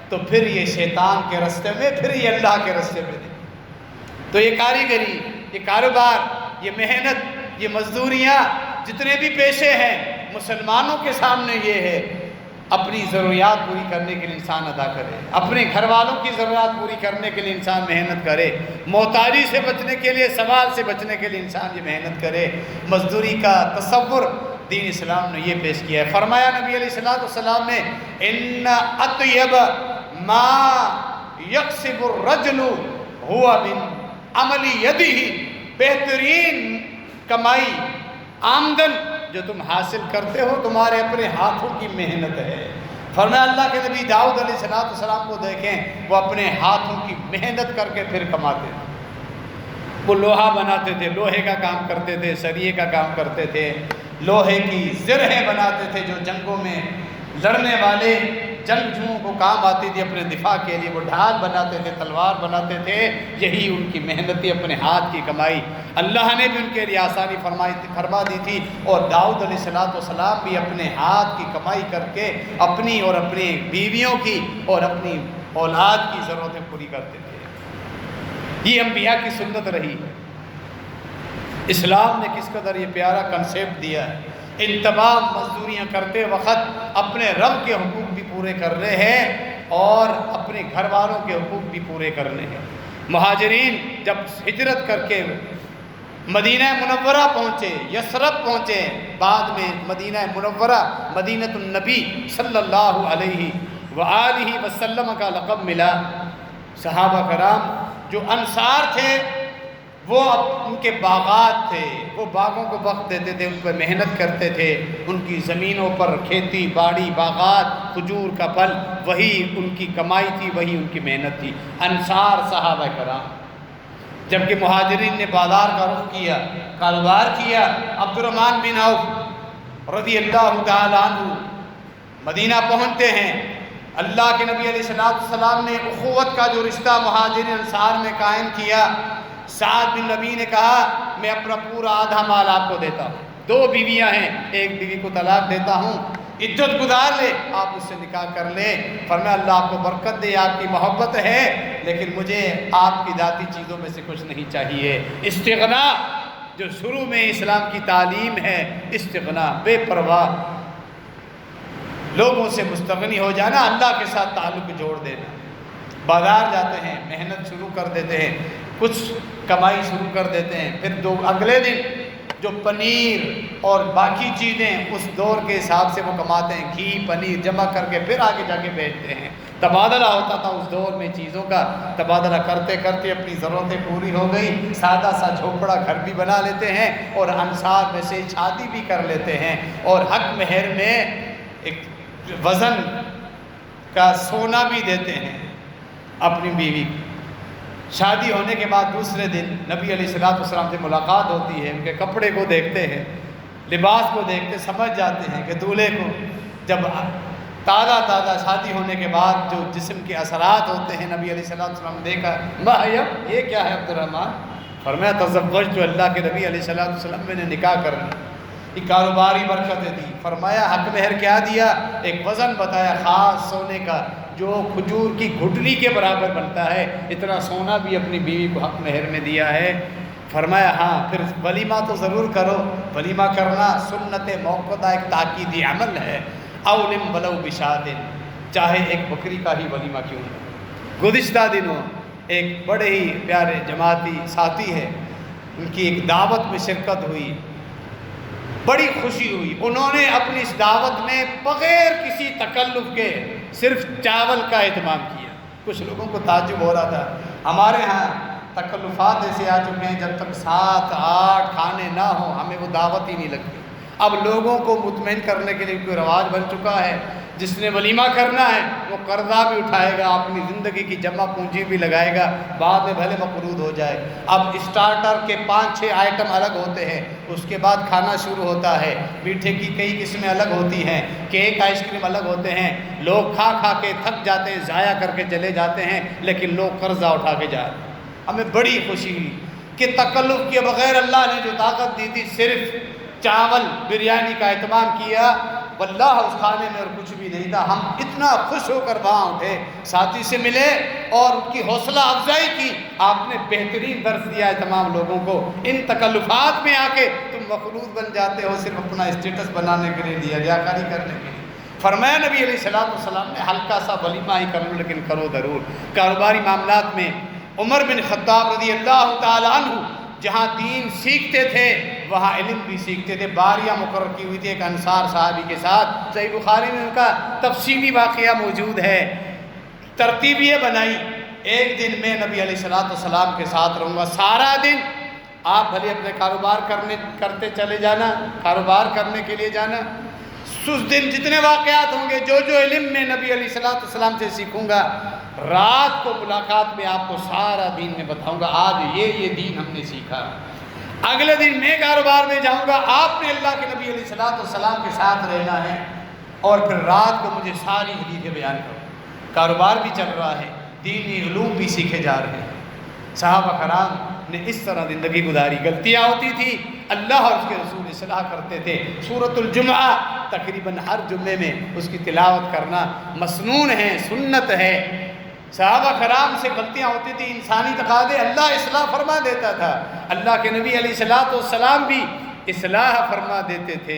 تو پھر یہ شیطان کے راستے میں، پھر یہ اللہ کے راستے میں نہیں۔ تو یہ کاریگری، یہ کاروبار، یہ محنت، یہ مزدوریاں، جتنے بھی پیشے ہیں، مسلمانوں کے سامنے یہ ہے، اپنی ضروریات پوری کرنے کے لیے انسان ادا کرے، اپنے گھر والوں کی ضروریات پوری کرنے کے لیے انسان محنت کرے، محتاجی سے بچنے کے لیے، سوال سے بچنے کے لیے انسان یہ محنت کرے۔ مزدوری کا تصور دین اسلام نے یہ پیش کیا ہے۔ فرمایا نبی علیہ السلام نے ان اطیب ما یکسب الرجل هو من عمل یدہ، بہترین کمائی، آمدن جو تم حاصل کرتے ہو تمہارے اپنے ہاتھوں کی محنت ہے۔ فرمایا اللہ کے نبی داؤد علیہ السلام کو دیکھیں، وہ اپنے ہاتھوں کی محنت کر کے پھر کماتے تھے۔ وہ لوہا بناتے تھے، لوہے کا کام کرتے تھے، سریے کا کام کرتے تھے، لوہے کی زرہیں بناتے تھے جو جنگوں میں لڑنے والے جنگجوؤں کو کام آتی تھی اپنے دفاع کے لیے، وہ ڈھال بناتے تھے، تلوار بناتے تھے، یہی ان کی محنتی، اپنے ہاتھ کی کمائی۔ اللہ نے بھی ان کے لیے آسانی فرما دی تھی، اور داؤد علیہ السلام بھی اپنے ہاتھ کی کمائی کر کے اپنی اور اپنی بیویوں کی اور اپنی اولاد کی ضرورتیں پوری کرتے تھے۔ یہ انبیاء کی سنت رہی ہے۔ اسلام نے کس قدر یہ پیارا کنسیپٹ دیا ہے، ان تمام مزدوریاں کرتے وقت اپنے رب کے حقوق بھی پورے کرنے ہیں اور اپنے گھر والوں کے حقوق بھی پورے کرنے ہیں۔ مہاجرین جب ہجرت کر کے مدینہ منورہ پہنچے، یثرب پہنچے، بعد میں مدینہ منورہ مدینۃ النبی صلی اللہ علیہ وآلہ وسلم کا لقب ملا۔ صحابہ کرام جو انصار تھے، وہ ان کے باغات تھے، وہ باغوں کو وقت دیتے تھے، ان پر محنت کرتے تھے، ان کی زمینوں پر کھیتی باڑی، باغات، کھجور کا پھل، وہی ان کی کمائی تھی، وہی ان کی محنت تھی، انصار صحابہ کرام۔ جبکہ مہاجرین نے بازار کا رخ کیا، کاروبار کیا، عبد الرحمن بن عوف رضی اللہ تعالیٰ عنہ مدینہ پہنچتے ہیں۔ اللہ کے نبی علیہ السلام نے اخوت کا جو رشتہ مہاجرین انصار میں قائم کیا۔ سعد بن ربیع نے کہا میں اپنا پورا آدھا مال آپ کو دیتا ہوں، 2 بیویاں ہیں، ایک بیوی کو طلاق دیتا ہوں، عزت گزار لے، آپ اس سے نکاح کر لیں۔ فرمایا اللہ آپ کو برکت دے، آپ کی محبت ہے، لیکن مجھے آپ کی ذاتی چیزوں میں سے کچھ نہیں چاہیے۔ استغنا جو شروع میں اسلام کی تعلیم ہے، استغنا، بے پرواہ، لوگوں سے مستغنی ہو جانا، اللہ کے ساتھ تعلق جوڑ دینا۔ بازار جاتے ہیں، محنت شروع کر دیتے ہیں، کچھ کمائی شروع کر دیتے ہیں، پھر اگلے دن جو پنیر اور باقی چیزیں اس دور کے حساب سے وہ کماتے ہیں، گھی پنیر جمع کر کے پھر آگے جا کے بیچتے ہیں۔ تبادلہ ہوتا تھا اس دور میں، چیزوں کا تبادلہ کرتے کرتے اپنی ضرورتیں پوری ہو گئی، سادہ سا جھوپڑا گھر بھی بنا لیتے ہیں اور انصار میں سے شادی بھی کر لیتے ہیں، اور حق مہر میں ایک وزن کا سونا بھی دیتے ہیں اپنی بیوی کو۔ شادی ہونے کے بعد دوسرے دن نبی علیہ السلام سے ملاقات ہوتی ہے، ان کے کپڑے کو دیکھتے ہیں، لباس کو دیکھتے سمجھ جاتے ہیں کہ دولہے کو جب تازہ شادی ہونے کے بعد جو جسم کے اثرات ہوتے ہیں، نبی علیہ السلام نے دیکھا، یہ کیا ہے عبد الرحمن؟ فرمایا تزوجت، جو اللہ کے نبی علیہ السلام میں نے نکاح کر لی، یہ کاروباری برکتیں دی۔ فرمایا حق مہر کیا دیا؟ ایک وزن بتایا خاص سونے کا جو کھجور کی گھٹنی کے برابر بنتا ہے، اتنا سونا بھی اپنی بیوی کو حق مہر میں دیا ہے۔ فرمایا ہاں پھر ولیمہ تو ضرور کرو، ولیمہ کرنا سنت موقدہ ایک تاکیدی عمل ہے۔ اولم ولو بشات، چاہے ایک بکری کا ہی ولیمہ کیوں نہ۔ گزشتہ دنوں ایک بڑے ہی پیارے جماعتی ساتھی ہے، ان کی ایک دعوت میں شرکت ہوئی، بڑی خوشی ہوئی۔ انہوں نے اپنی اس دعوت میں بغیر کسی تکلف کے صرف چاول کا اہتمام کیا۔ کچھ لوگوں کو تعجب ہو رہا تھا، ہمارے ہاں تکلفات ایسے آ چکے ہیں جب تک 7-8 کھانے نہ ہوں ہمیں وہ دعوت ہی نہیں لگتی۔ اب لوگوں کو مطمئن کرنے کے لیے کوئی رواج بن چکا ہے، جس نے ولیمہ کرنا ہے وہ قرضہ بھی اٹھائے گا، اپنی زندگی کی جمع پونجی بھی لگائے گا، بعد میں بھلے مقروض ہو جائے۔ اب اسٹارٹر کے 5-6 آئٹم الگ ہوتے ہیں، اس کے بعد کھانا شروع ہوتا ہے، میٹھے کی کئی قسمیں الگ ہوتی ہیں، کیک آئس کریم الگ ہوتے ہیں، لوگ کھا کھا کے تھک جاتے ہیں، ضائع کر کے چلے جاتے ہیں، لیکن لوگ قرضہ اٹھا کے جا رہے ہیں۔ ہمیں بڑی خوشی ہوئی کہ تکلف کے بغیر اللہ نے جو طاقت دی تھی، صرف چاول بریانی کا اہتمام کیا، واللہ اس کھانے میں اور کچھ بھی نہیں تھا۔ ہم اتنا خوش ہو کر وہاں اٹھے، ساتھی سے ملے اور ان کی حوصلہ افزائی کی۔ آپ نے بہترین درس دیا ہے تمام لوگوں کو، ان تکلفات میں آ کے تم مخلوط بن جاتے ہو صرف اپنا اسٹیٹس بنانے کے لیے، ریاکاری کرنے کے لیے۔ فرمایا نبی علیہ السلام نے ہلکا سا ولیمہ ہی کرو لیکن کرو ضرور۔ کاروباری معاملات میں عمر بن خطاب رضی اللہ تعالی عنہ جہاں دین سیکھتے تھے وہاں علم بھی سیکھتے تھے۔ باریاں مقرر کی ہوئی تھی ایک انصار صحابی کے ساتھ، صحیح بخاری میں ان کا تفصیلی واقعہ موجود ہے۔ ترتیب یہ بنائی، ایک دن میں نبی علیہ السلام کے ساتھ رہوں گا، سارا دن آپ بھلے اپنے کاروبار کرتے چلے جانا، کاروبار کرنے کے لیے جانا، اس دن جتنے واقعات ہوں گے، جو علم میں نبی علیہ السلام سے سیکھوں گا، رات کو ملاقات میں آپ کو سارا دین میں بتاؤں گا، آج یہ دین ہم نے سیکھا۔ اگلے دن میں کاروبار میں جاؤں گا، آپ نے اللہ کے نبی علیہ السلام کے ساتھ رہنا ہے، اور پھر رات کو مجھے ساری حدیثیں بیان کرو۔ کاروبار بھی چل رہا ہے، دینی علوم بھی سیکھے جا رہے ہیں۔ صحابہ کرام نے اس طرح زندگی گزاری، غلطیاں ہوتی تھی، اللہ اور اس کے رسول اصلاح کرتے تھے۔ سورۃ الجمعہ تقریباً ہر جمعے میں اس کی تلاوت کرنا مسنون ہے، سنت ہے۔ صحابہ کرام سے غلطیاں ہوتی تھی، انسانی تقاضے، اللہ اصلاح فرما دیتا تھا، اللہ کے نبی علیہ السلام بھی اصلاح فرما دیتے تھے۔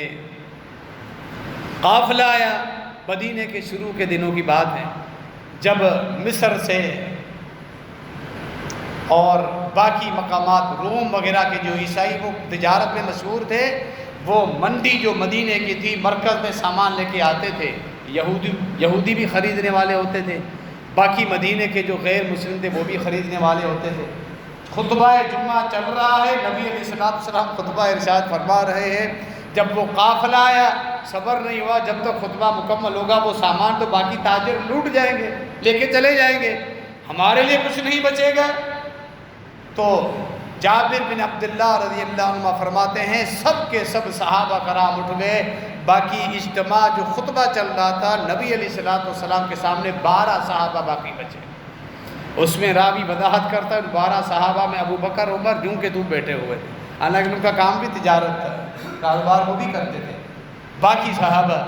قافلہ آیا، مدینے کے شروع کے دنوں کی بات ہے، جب مصر سے اور باقی مقامات روم وغیرہ کے جو عیسائی وہ تجارت میں مشہور تھے، وہ منڈی جو مدینے کی تھی مرکز میں سامان لے کے آتے تھے، یہودی بھی خریدنے والے ہوتے تھے، باقی مدینے کے جو غیر مسلم تھے وہ بھی خریدنے والے ہوتے تھے۔ خطبہ جمعہ چل رہا ہے، نبی علیہ السلام خطبہ ارشاد فرما رہے ہیں، جب وہ قافلہ آیا صبر نہیں ہوا جب تک خطبہ مکمل ہوگا، وہ سامان تو باقی تاجر لوٹ جائیں گے، لے کے چلے جائیں گے، ہمارے لیے کچھ نہیں بچے گا۔ تو جابر بن عبداللہ رضی اللہ عنہ فرماتے ہیں سب کے سب صحابہ کرام اٹھ گئے، باقی اجتماع جو خطبہ چل رہا تھا نبی علیہ السلام کے سامنے 12 صحابہ باقی بچے۔ اس میں راوی وضاحت کرتا ہے 12 صحابہ میں ابو بکر عمر جوں کے تو بیٹھے ہوئے تھے، حالانکہ ان کا کام بھی تجارت تھا، کاروبار وہ بھی کرتے تھے۔ باقی صحابہ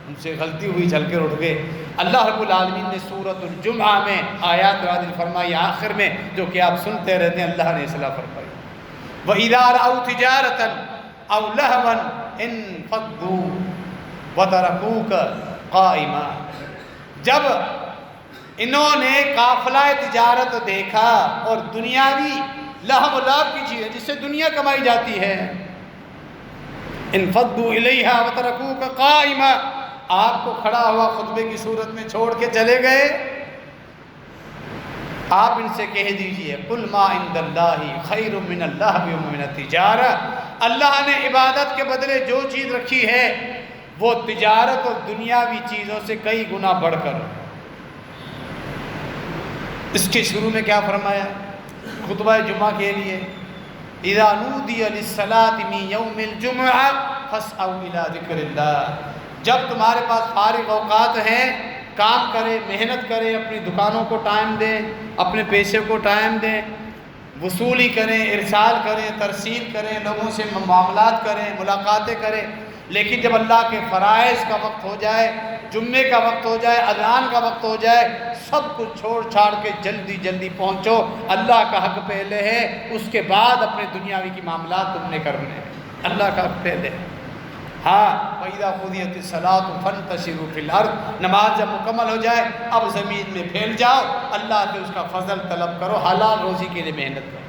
ان سے غلطی ہوئی چل کر اٹھ گئے۔ اللہ رب العالمین نے سورۃ الجمعہ میں آیات نازل فرمائی آخر میں، جو کہ آپ سنتے رہتے ہیں، اللہ نے اصلاح فرمائی۔ وَإِذَا رَأَوْا تِجَارَةً أَوْ لَهْوًا انفضوا وَتَرَكُوكَ قَائِمًا۔ جب انہوں نے قافلہ تجارت دیکھا اور دنیاوی لہو و لعب کی چیزیں جس سے دنیا کمائی جاتی ہے، انفضوا الیہا وترکوک قائما، آپ کو کھڑا ہوا خطبے کی صورت میں چھوڑ کے چلے گئے۔ آپ ان سے کہہ دیجئے قل ما عند اللہ خیر من اللہو ومن التجارہ، اللہ نے عبادت کے بدلے جو چیز رکھی ہے وہ تجارت اور دنیاوی چیزوں سے کئی گنا بڑھ کر۔ اس کے شروع میں کیا فرمایا خطبہ جمعہ کے لیے؟ اذا نودی للصلاة من یوم الجمعہ فاسعوا الى ذکر اللہ۔ جب تمہارے پاس فارغ اوقات ہیں، کام کرے، محنت کرے، اپنی دکانوں کو ٹائم دیں، اپنے پیشے کو ٹائم دیں، وصولی کریں، ارسال کریں، ترسیل کریں، لوگوں سے معاملات کریں، ملاقاتیں کریں، لیکن جب اللہ کے فرائض کا وقت ہو جائے، جمعے کا وقت ہو جائے، اذان کا وقت ہو جائے، سب کچھ چھوڑ چھاڑ کے جلدی جلدی پہنچو، اللہ کا حق پہلے ہے، اس کے بعد اپنے دنیاوی کی معاملات تم نے کرنے ہیں، اللہ کا حق پہلے ہے۔ ہاں وَإِذَا قُضِيَتِ الصَّلَاةُ فَانتَشِرُوا فِي الْأَرْضِ، نماز جب مکمل ہو جائے اب زمین میں پھیل جاؤ، اللہ سے اس کا فضل طلب کرو، حلال روزی کے لیے محنت کرو۔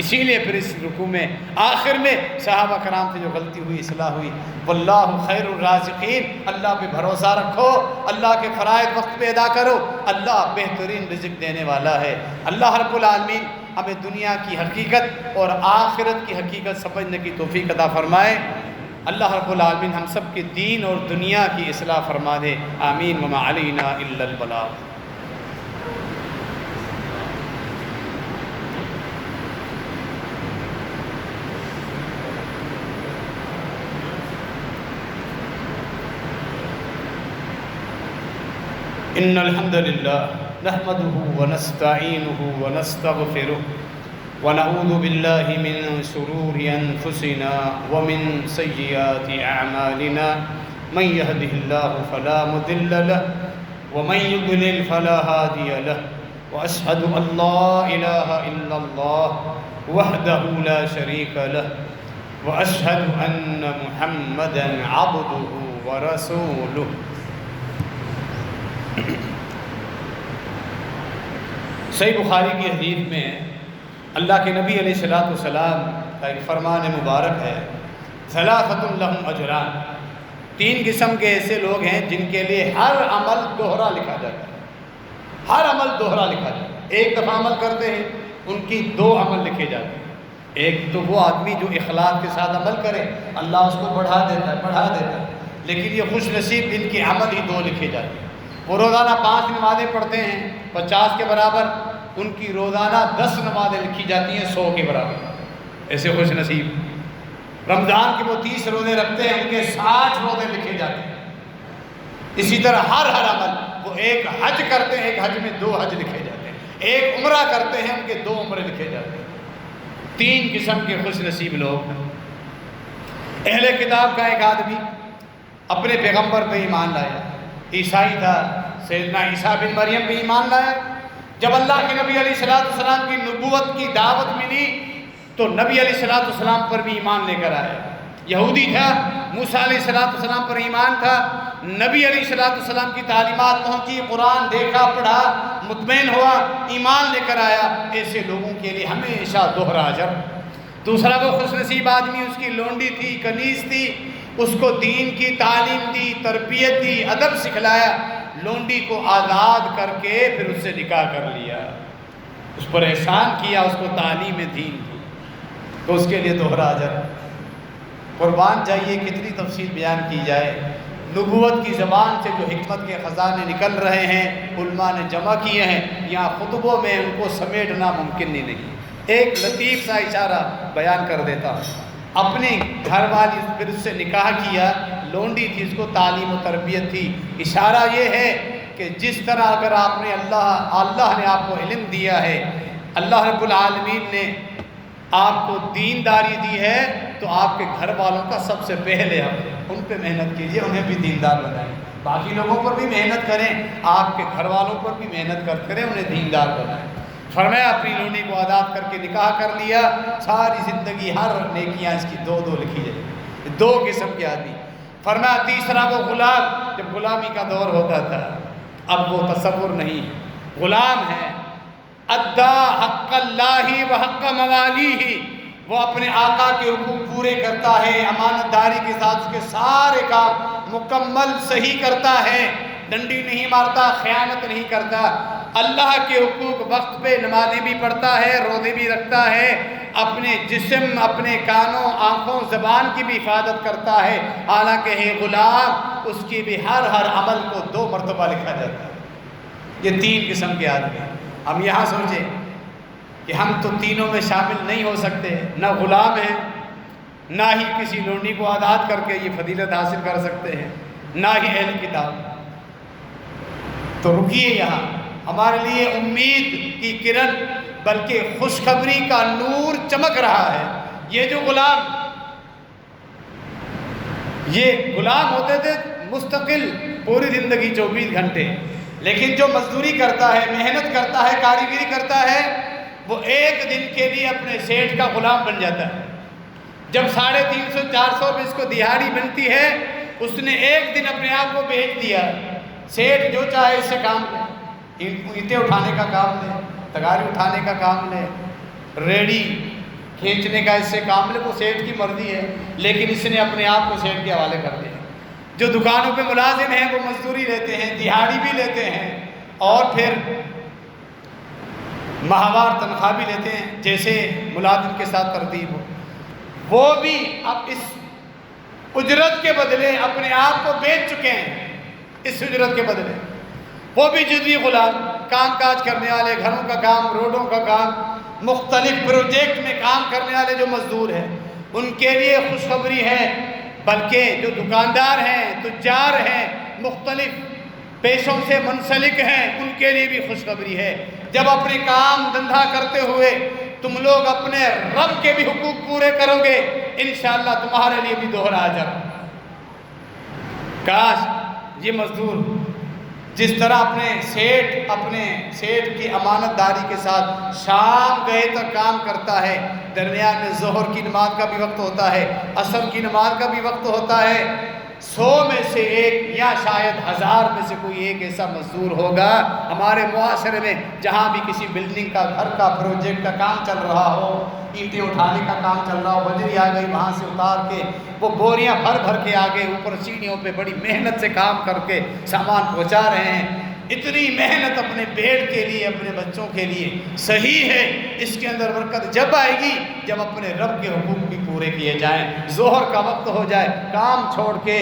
اسی لیے پھر اس رکوع میں آخر میں صحابہ کرام سے جو غلطی ہوئی اصلاح ہوئی، واللہ خیر الرازقین، اللہ پہ بھروسہ رکھو، اللہ کے فرائض وقت پہ ادا کرو، اللہ بہترین رزق دینے والا ہے۔ اللہ رب العالمین ہمیں دنیا کی حقیقت اور آخرت کی حقیقت سمجھنے کی توفیق عطا فرمائے۔ اللہ رب العالمین ہم سب کے دین اور دنیا کی اصلاح فرما دے، آمین۔ وما علینا الا البلاغ۔ ان الحمد للہ نحمده ونستعینه ونستغفره ونعوذ باللہ من شرور انفسنا ومن سیئات اعمالنا، من يهده الله فلا مضل له ومن يضلل فلا هادي له، واشهد ان لا اله الا الله وحده لا شريك له، واشهد ان محمدا عبده ورسوله۔ صحیح بخاری کی حدیث میں اللہ کے نبی علیہ السلام کا ایک فرمان مبارک ہے، ثلاثۃ لہم اجران، تین قسم کے ایسے لوگ ہیں جن کے لیے ہر عمل دوہرا لکھا جاتا ہے، ہر عمل دوہرا لکھا جاتا ہے۔ ایک دفعہ عمل کرتے ہیں ان کی دو عمل لکھے جاتے ہیں۔ ایک تو وہ آدمی جو اخلاص کے ساتھ عمل کرے، اللہ اس کو بڑھا دیتا ہے، لیکن یہ خوش نصیب جن کے عمل ہی دو لکھے جاتے ہیں۔ وہ روزانہ 5 نمازیں پڑھتے ہیں 50 کے برابر، ان کی روزانہ 10 نمازیں لکھی جاتی ہیں 100 کے برابر، ایسے خوش نصیب۔ رمضان کے وہ 30 روزے رکھتے ہیں، ان کے 60 روزے لکھے جاتے ہیں۔ اسی طرح ہر عمل، وہ ایک حج کرتے ہیں، ایک حج میں 2 حج لکھے جاتے ہیں، ایک عمرہ کرتے ہیں، ان کے 2 عمرے لکھے جاتے ہیں۔ 3 قسم کے خوش نصیب لوگ۔ اہل کتاب کا ایک آدمی اپنے پیغمبر پہ ایمان لایا، عیسائی تھا، سیدنا عیسیٰ بن مریم پہ ایمان لایا۔ جب اللہ کے نبی علیہ السلام کی نبوت کی دعوت ملی تو نبی علیہ السلام پر بھی ایمان لے کر آیا۔ یہودی تھا، موسیٰ علیہ السلام پر ایمان تھا، نبی علیہ السلام کی تعلیمات پہنچی، قرآن دیکھا، پڑھا، مطمئن ہوا، ایمان لے کر آیا۔ ایسے لوگوں کے لیے ہمیشہ دوہرا اجر۔ دوسرا وہ خوش نصیب آدمی، اس کی لونڈی تھی، کنیز تھی، اس کو دین کی تعلیم دی، تربیت دی، ادب سکھلایا، لونڈی کو آزاد کر کے پھر اس سے نکاح کر لیا، اس پر احسان کیا، اس کو تعلیم دین دی، تو اس کے لیے دوہرا اجر۔ قربان جائیے کتنی تفصیل بیان کی جائے۔ نبوت کی زبان سے جو حکمت کے خزانے نکل رہے ہیں، علماء نے جمع کیے ہیں، یہاں خطبوں میں ان کو سمیٹنا ممکن ہی نہیں۔ ایک لطیف سا اشارہ بیان کر دیتا ہوں۔ اپنی گھر والی پھر اس سے نکاح کیا، لونڈی تھی، اس کو تعلیم و تربیت تھی۔ اشارہ یہ ہے کہ جس طرح اگر آپ نے اللہ نے آپ کو علم دیا ہے، اللہ رب العالمین نے آپ کو دینداری دی ہے، تو آپ کے گھر والوں کا سب سے پہلے ان پہ محنت کیجیے، انہیں بھی دیندار بنائیں۔ باقی لوگوں پر بھی محنت کریں، آپ کے گھر والوں پر بھی محنت کریں، انہیں دیندار بنائیں۔ فرمایا اپنی لونڈی کو آزاد کر کے نکاح کر لیا، ساری زندگی ہر نیکیاں اس کی 2 لکھی جائے۔ 2 قسم کے آدمی۔ فرمایا تیسرا وہ غلام، جب غلامی کا دور ہوتا تھا، اب وہ تصور نہیں، غلام ہے، ادا حق اللہ و حق موالیہ، وہ اپنے آقا کے حقوق پورے کرتا ہے، امانت داری کے ساتھ اس کے سارے کام مکمل صحیح کرتا ہے، ڈنڈی نہیں مارتا، خیانت نہیں کرتا، اللہ کے حقوق وقت پہ نمازیں بھی پڑھتا ہے، روزے بھی رکھتا ہے، اپنے جسم، اپنے کانوں، آنکھوں، زبان کی بھی حفاظت کرتا ہے، حالانکہ ہے غلام، اس کی بھی ہر عمل کو 2 مرتبہ لکھا جاتا ہے۔ یہ 3 قسم کے آدمی ہیں۔ ہم یہاں سوچیں کہ ہم تو تینوں میں شامل نہیں ہو سکتے، نہ غلام ہیں، نہ ہی کسی لونڈی کو آزاد کر کے یہ فضیلت حاصل کر سکتے ہیں، نہ ہی اہل کتاب۔ تو رکیے یہاں، ہمارے لیے امید کی کرن بلکہ خوشخبری کا نور چمک رہا ہے۔ یہ جو غلام ہوتے تھے مستقل پوری زندگی 24 گھنٹے، لیکن جو مزدوری کرتا ہے، محنت کرتا ہے، کاریگری کرتا ہے، وہ ایک دن کے لیے اپنے سیٹھ کا غلام بن جاتا ہے۔ جب 350 400 میں اس کو دہاڑی ملتی ہے، اس نے ایک دن اپنے آپ کو بھیج دیا، سیٹھ جو چاہے اس سے کام لے، اینٹیں اٹھانے کا کام لے، تگاری اٹھانے کا کام لے، ریڑی کھینچنے کا اس سے کام لے، وہ سیٹھ کی مرضی ہے، لیکن اس نے اپنے آپ کو سیٹھ کے حوالے کر دیا۔ جو دکانوں پہ ملازم ہیں وہ مزدوری لیتے ہیں، دہاڑی بھی لیتے ہیں، اور پھر ماہوار تنخواہ بھی لیتے ہیں، جیسے ملازم کے ساتھ ترتیب ہو، وہ بھی اب اس اجرت کے بدلے اپنے آپ کو بیچ چکے ہیں۔ اس اجرت کے بدلے وہ بھی جزوی غلام، کام کاج کرنے والے، گھروں کا کام، روڈوں کا کام، مختلف پروجیکٹ میں کام کرنے والے جو مزدور ہیں، ان کے لیے خوشخبری ہے، بلکہ جو دکاندار ہیں، تجار ہیں، مختلف پیشوں سے منسلک ہیں، ان کے لیے بھی خوشخبری ہے۔ جب اپنے کام دھندا کرتے ہوئے تم لوگ اپنے رب کے بھی حقوق پورے کرو گے، انشاءاللہ تمہارے لیے بھی دوہرا اجر۔ کاش یہ مزدور جس طرح اپنے سیٹھ کی امانت داری کے ساتھ شام گئے تک کام کرتا ہے، درمیان میں ظہر کی نماز کا بھی وقت ہوتا ہے، عصر کی نماز کا بھی وقت ہوتا ہے، 100 میں سے ایک یا شاید 1000 میں سے کوئی ایک ایسا مزدور ہوگا ہمارے معاشرے میں جہاں بھی کسی بلڈنگ کا، گھر کا، پروجیکٹ کا کام چل رہا ہو، اینٹیں اٹھانے کا کام چل رہا ہو، بجری آ گئی وہاں سے اتار کے وہ بوریاں بھر کے آگے اوپر سیڑھیوں پہ بڑی محنت سے کام کر کے سامان پہنچا رہے ہیں۔ اتنی محنت اپنے پیٹ کے لیے، اپنے بچوں کے لیے، صحیح ہے، اس کے اندر برکت جب آئے گی جب اپنے رب کے حقوق بھی پورے کیے جائیں، ظہر کا وقت ہو جائے، کام چھوڑ کے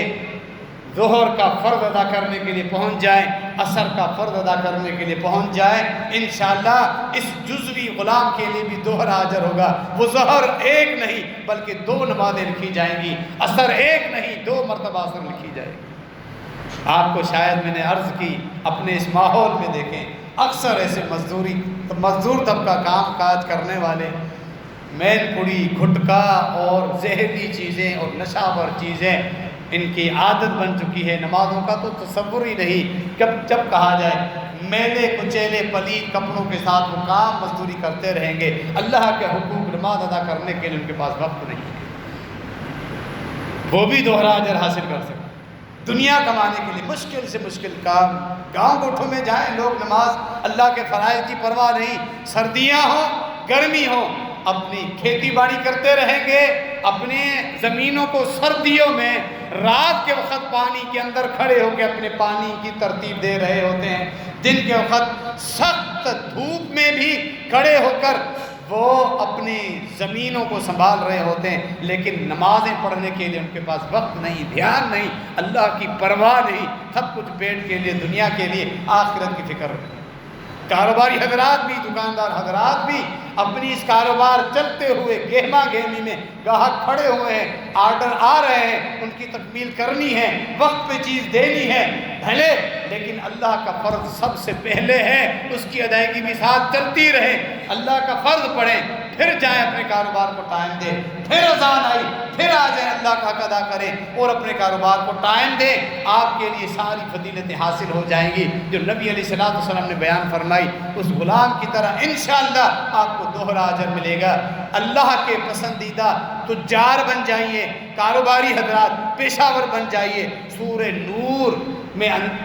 ظہر کا فرض ادا کرنے کے لیے پہنچ جائیں، عصر کا فرض ادا کرنے کے لیے پہنچ جائیں، انشاءاللہ اس جزوی غلام کے لیے بھی دوہرا اجر ہوگا۔ وہ ظہر ایک نہیں بلکہ 2 نمازیں لکھی جائیں گی، عصر ایک نہیں 2 مرتبہ عصر لکھی جائے گی۔ آپ کو شاید میں نے عرض کی، اپنے اس ماحول میں دیکھیں، اکثر ایسے مزدور طبقہ کام کاج کرنے والے مین پوڑی، گھٹکا اور زہریلی چیزیں اور نشہ ور چیزیں ان کی عادت بن چکی ہے، نمازوں کا تو تصور ہی نہیں۔ جب کہا جائے میلے کچیلے پلید کپڑوں کے ساتھ وہ کام مزدوری کرتے رہیں گے، اللہ کے حقوق نماز ادا کرنے کے لیے ان کے پاس وقت نہیں ہے، وہ بھی دوہرا اجر حاصل کر سکتے۔ دنیا کمانے کے لیے مشکل سے مشکل کام، گاؤں گوٹھوں میں جائیں لوگ، نماز اللہ کے فرائض کی پرواہ نہیں، سردیاں ہوں گرمی ہو، اپنی کھیتی باڑی کرتے رہیں گے، اپنے زمینوں کو سردیوں میں رات کے وقت پانی کے اندر کھڑے ہو کے اپنے پانی کی ترتیب دے رہے ہوتے ہیں، دن کے وقت سخت دھوپ میں بھی کھڑے ہو کر وہ اپنی زمینوں کو سنبھال رہے ہوتے ہیں، لیکن نمازیں پڑھنے کے لیے ان کے پاس وقت نہیں، دھیان نہیں، اللہ کی پرواہ نہیں، سب کچھ پیٹ کے لیے، دنیا کے لیے، آخرت کی فکر رکھیں۔ کاروباری حضرات بھی، دکاندار حضرات بھی اپنی اس کاروبار چلتے ہوئے گہما گہمی میں، گاہک کھڑے ہوئے ہیں، آرڈر آ رہے ہیں، ان کی تکمیل کرنی ہے، وقت پہ چیز دینی ہے بھلے، لیکن اللہ کا فرض سب سے پہلے ہے، اس کی ادائیگی بھی ساتھ چلتی رہے۔ اللہ کا فرض پڑھیں، پھر جائیں اپنے کاروبار کو ٹائم دیں، پھر اذان آئی پھر آ جائیں اللہ کا حق ادا کریں اور اپنے کاروبار کو ٹائم دیں، آپ کے لیے ساری فضیلتیں حاصل ہو جائیں گی جو نبی علیہ السلام نے بیان فرمائی۔ اس غلام کی طرح انشاءاللہ آپ کو دوہرا اجر ملے گا۔ اللہ کے پسندیدہ تجار بن جائیے، کاروباری حضرات پیشہ ور بن جائیے۔ سورہ نور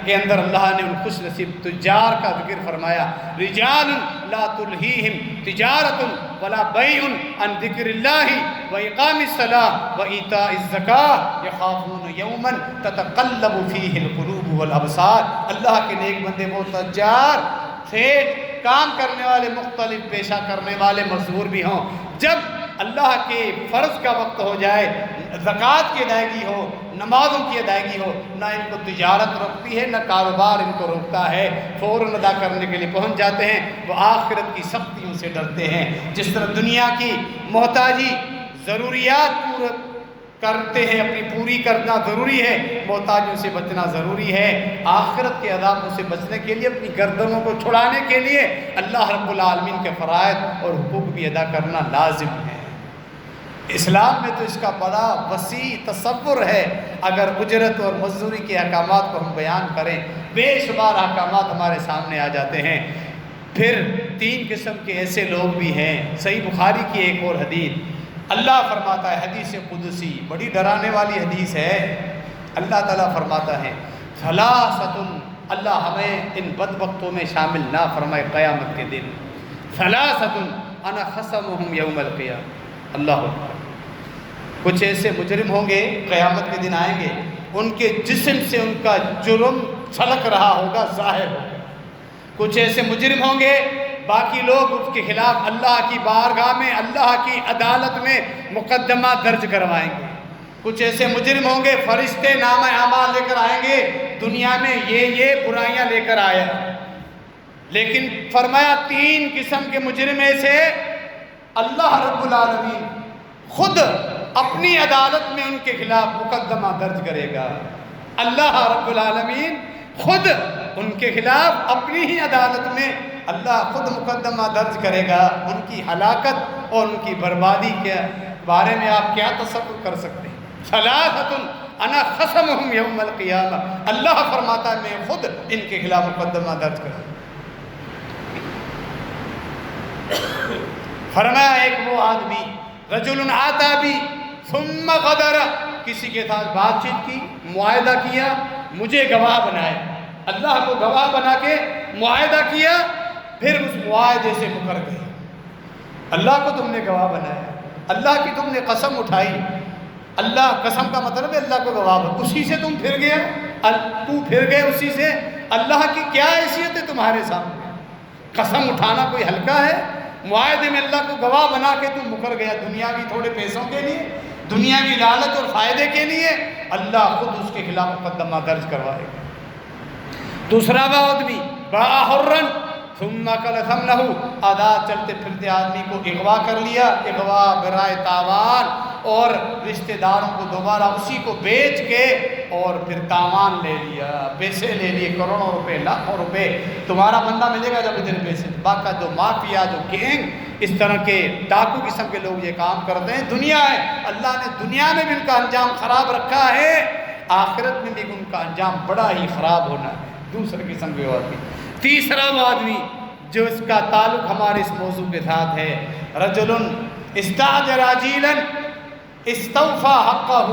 کے اندر اللہ نے ان خوش نصیب تجار کا ذکر فرمایا، رجال لا تلہیہم تجارت ولا بیع عن ذکر اللہ واقام الصلاۃ وایتاء الزکاۃ یخافون یوما تتقلب فیہ القلوب والابصار۔ اللہ کے نیک بندے وہ تجار، سیٹھ، کام کرنے والے، مختلف پیشہ کرنے والے مزدور بھی ہوں، جب اللہ کے فرض کا وقت ہو جائے، زکوٰۃ کی ادائیگی ہو، نمازوں کی ادائیگی ہو، نہ ان کو تجارت روکتی ہے نہ کاروبار ان کو روکتا ہے، فوراً ادا کرنے کے لیے پہنچ جاتے ہیں۔ وہ آخرت کی سختیوں سے ڈرتے ہیں، جس طرح دنیا کی محتاجی ضروریات پورا کرتے ہیں، اپنی پوری کرنا ضروری ہے، محتاجوں سے بچنا ضروری ہے، آخرت کے عذابوں سے بچنے کے لیے، اپنی گردنوں کو چھڑانے کے لیے اللہ رب العالمین کے فرائض اور حقوق بھی ادا کرنا لازم ہے۔ اسلام میں تو اس کا بڑا وسیع تصور ہے۔ اگر اجرت اور مزدوری کے احکامات کو ہم بیان کریں، بے شمار احکامات ہمارے سامنے آ جاتے ہیں۔ پھر 3 قسم کے ایسے لوگ بھی ہیں، صحیح بخاری کی ایک اور حدیث، اللہ فرماتا ہے حدیث قدسی، بڑی ڈرانے والی حدیث ہے، اللہ تعالیٰ فرماتا ہے ثلاثۃ، اللہ ہمیں ان بدبختوں میں شامل نہ فرمائے قیامت کے دن، ثلاثۃ انا خصمہم یوم القیامہ، اللہ اکبر، کچھ ایسے مجرم ہوں گے قیامت کے دن آئیں گے، ان کے جسم سے ان کا جرم چھلک رہا ہوگا، ظاہر ہوگا، کچھ ایسے مجرم ہوں گے باقی لوگ اس کے خلاف اللہ کی بارگاہ میں، اللہ کی عدالت میں مقدمہ درج کروائیں گے، کچھ ایسے مجرم ہوں گے فرشتے نامہ اعمال لے کر آئیں گے، دنیا میں یہ برائیاں لے کر آیا، لیکن فرمایا تین قسم کے مجرم سے اللہ رب العالمین خود اپنی عدالت میں ان کے خلاف مقدمہ درج کرے گا، اللہ رب العالمین خود ان کے خلاف اپنی ہی عدالت میں اللہ خود مقدمہ درج کرے گا، ان کی ہلاکت اور ان کی بربادی کے بارے میں آپ کیا تصور کر سکتے ہیں؟ ثلاثۃ انا خصمہم یوم القیامہ، اللہ فرماتا ہے میں خود ان کے خلاف مقدمہ درج کروں۔ فرمایا ایک وہ آدمی رجل آتا بھی ثم غدر، کسی کے ساتھ بات چیت کی، معاہدہ کیا، مجھے گواہ بنائے، اللہ کو گواہ بنا کے معاہدہ کیا، پھر اس معاہدے سے مکر گئے، اللہ کو تم نے گواہ بنایا، اللہ کی تم نے قسم اٹھائی، اللہ قسم کا مطلب ہے اللہ کو گواہ بنا، اسی سے تم پھر گئے، تو پھر گئے اسی سے، اللہ کی کیا حیثیت ہے تمہارے سامنے؟ قسم اٹھانا کوئی ہلکا ہے؟ معاہدے میں اللہ کو گواہ بنا کے تم مکر گیا، دنیاوی تھوڑے پیسوں کے لیے، دنیاوی لالچ اور فائدے کے لیے، اللہ خود اس کے خلاف مقدمہ درج کروائے گا۔ دوسرا وہ آدمی باع حرن ثم قال ثمنہ، آزاد چلتے پھرتے آدمی کو اغوا کر لیا، اغوا برائے تاوان، اور رشتہ داروں کو دوبارہ اسی کو بیچ کے اور پھر تاوان لے لیا، پیسے لے لیے، کروڑوں روپے، لاکھوں روپے تمہارا بندہ ملے گا جب ادھر پیسے، باقی جو مافیا، جو گینگ، اس طرح کے ڈاکو قسم کے لوگ یہ کام کرتے ہیں، دنیا ہے، اللہ نے دنیا میں بھی ان کا انجام خراب رکھا ہے، آخرت میں بھی ان کا انجام بڑا ہی خراب ہونا ہے۔ دوسرے قسم کے آدمی۔ تیسرا وہ آدمی جو اس کا تعلق ہمارے اس موضوع کے ساتھ ہے، رجل استاجر عجیلا استوفى حقه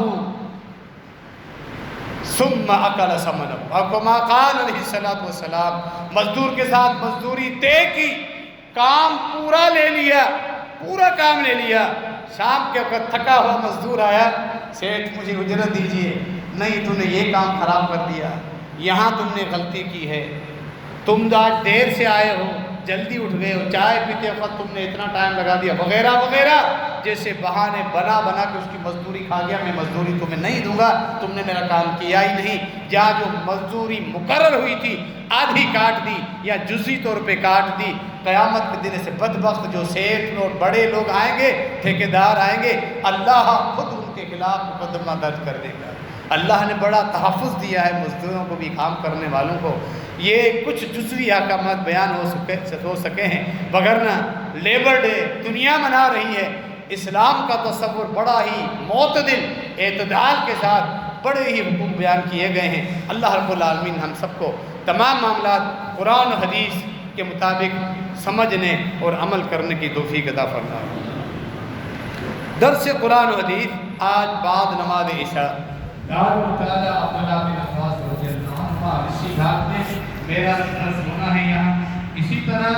ثم اکل ثمنه، اور کما قال علیہ الصلوۃ والسلام، مزدور کے ساتھ مزدوری طے کی، کام پورا لے لیا، پورا کام لے لیا، شام کے وقت تھکا ہوا مزدور آیا، سیٹھ مجھے اجرت دیجیے، نہیں تم نے یہ کام خراب کر دیا، یہاں تم نے غلطی کی ہے، تم آج دیر سے آئے ہو، جلدی اٹھ گئے ہو، چائے پیتے وقت تم نے اتنا ٹائم لگا دیا، وغیرہ وغیرہ، جیسے بہانے بنا بنا کے اس کی مزدوری کھا گیا، میں مزدوری تمہیں نہیں دوں گا، تم نے میرا کام کیا ہی نہیں، جہاں جو مزدوری مقرر ہوئی تھی آدھی کاٹ دی یا جزئی طور پہ کاٹ دی، قیامت کے دن سے بدبخت جو سیٹھ اور بڑے لوگ آئیں گے، ٹھیکیدار آئیں گے، اللہ خود ان کے خلاف مقدمہ درج کر دے گا۔ اللہ نے بڑا تحفظ دیا ہے مزدوروں کو بھی، کام کرنے والوں کو، یہ کچھ جزوی احکامات بیان ہو سکے ہیں، وگرنہ لیبر ڈے دنیا منا رہی ہے، اسلام کا تصور بڑا ہی معتدل اعتدال کے ساتھ بڑے ہی حقوق بیان کیے گئے ہیں۔ اللہ رب العالمین ہم سب کو تمام معاملات قرآن و حدیث کے مطابق سمجھنے اور عمل کرنے کی توفیق عطا فرمائے۔ درس قرآن و حدیث آج بعد نماز عشاء دار مطالعہ عبداللہ بن عباس رضی اللہ عنہ اسی گھاٹ میں میرا درس ہونا ہے یہاں، اسی طرح